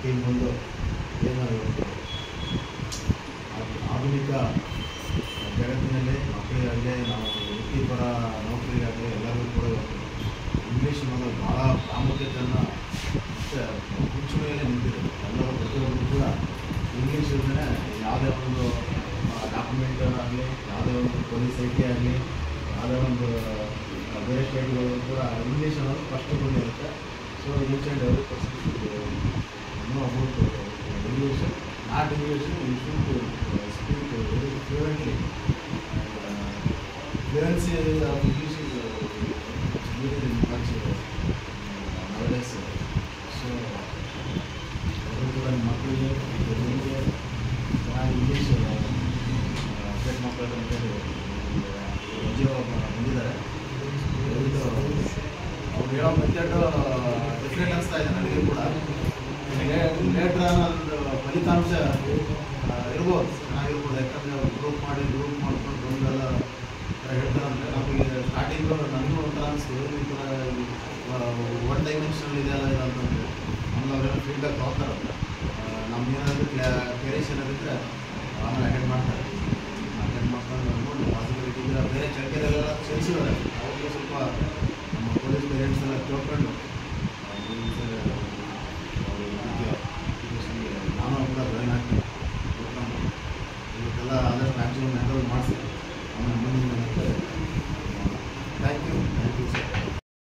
ಈ ಒಂದು ಏನು ಆಧುನಿಕ ಜಗತ್ತಿನಲ್ಲಿ ಮಕ್ಕಳಿಗಾಗಲಿ ನಾವು ವೃತ್ತಿಪರ ನೌಕರಿಗಾಗಲಿ ಎಲ್ಲರಿಗೂ ಕೂಡ ಇಂಗ್ಲೀಷ್ ಅನ್ನೋದು ಭಾಳ ಪ್ರಾಮುಖ್ಯತೆಯನ್ನು ಹುಚ್ಚು ಮೇಲೆ ನಿಂತಿದೆ. ಎಲ್ಲರೂ ಪ್ರತಿಯೊಬ್ಬರು ಕೂಡ ಇಂಗ್ಲೀಷ್ ಇಲ್ಲದೇ ಯಾವುದೇ ಒಂದು ಡಾಕ್ಯುಮೆಂಟ್ ಆಗಲಿ, ಯಾವುದೇ ಒಂದು ಪೊಲೀಸ್ ಐ ಟಿ ಆಗಲಿ, ಯಾವುದೇ ಒಂದು ಬೇರೆ ಸ್ಟೇಟ್ಗಳು ಕೂಡ ಇಂಗ್ಲೀಷ್ ಅನ್ನೋದು ಫಸ್ಟ್ ಬಂದಿರುತ್ತೆ. So each and every person know about English, not English, you should speak very fluently. Fluency of English is very much nowadays. So ಅವರು ಕೂಡ ಮಕ್ಕಳಿಗೆ ನಿಮಗೆ ಚೆನ್ನಾಗಿ ಇಂಗ್ಲೀಷ್ ಸ್ಟೇಟ್ ಮಕ್ಕಳು ಅಂತೇಳಿ ಉದ್ಯೋಗ ಬಂದಿದ್ದಾರೆ. ಅವ್ರು ಹೇಳೋ ಮೆಥಡ್ ಡಿಫ್ರೆಂಟ್ ಅನಿಸ್ತಾ ಇದೆ ನನಗೆ ಕೂಡ. ಲೇಟ್ರ್ ಅನ್ನೋದು ಫಲಿತಾಂಶ ಇರ್ಬೋದು, ಚೆನ್ನಾಗಿರ್ಬೋದು. ಯಾಕಂದರೆ ಅವ್ರು ಗ್ರೂಪ್ ಮಾಡ್ಕೊಂಡು ಒಂದೆಲ್ಲ ಹೇಳ್ತಾರಂದರೆ ನಮಗೆ ಸ್ಟಾರ್ಟಿಂಗು ನನಗೂ ಒಂಥರ ಅನಿಸ್ತು, ಈ ಥರ ಒನ್ ಡೈಮೆನ್ಷನಲ್ ಇದೆಲ್ಲ ಇದೆ ಅಂತಂದರೆ ನಮ್ಗೆ ಅವರೆಲ್ಲ ಫೀಡ್ಬ್ಯಾಕ್ ತೊಗೊತಾರಂತ. ನಮ್ಗೇನಾದರೂ ಕ್ಲೇರಿಯೇಷನ್ ಏನಾದಿದ್ದರೆ ಆಮೇಲೆ ಅಟೆಂಡ್ ಮಾಡ್ತಾರೆ. ಅಟೆಂಡ್ ಮಾಡ್ಕೊಂಡು ನೋಡಿ ಪಾಸಿಬಿಲಿಟಿ ಇದ್ದರೆ ಬೇರೆ ಚರ್ಕೆಲೆಲ್ಲ ಸೇರಿಸಿದ್ದಾರೆ.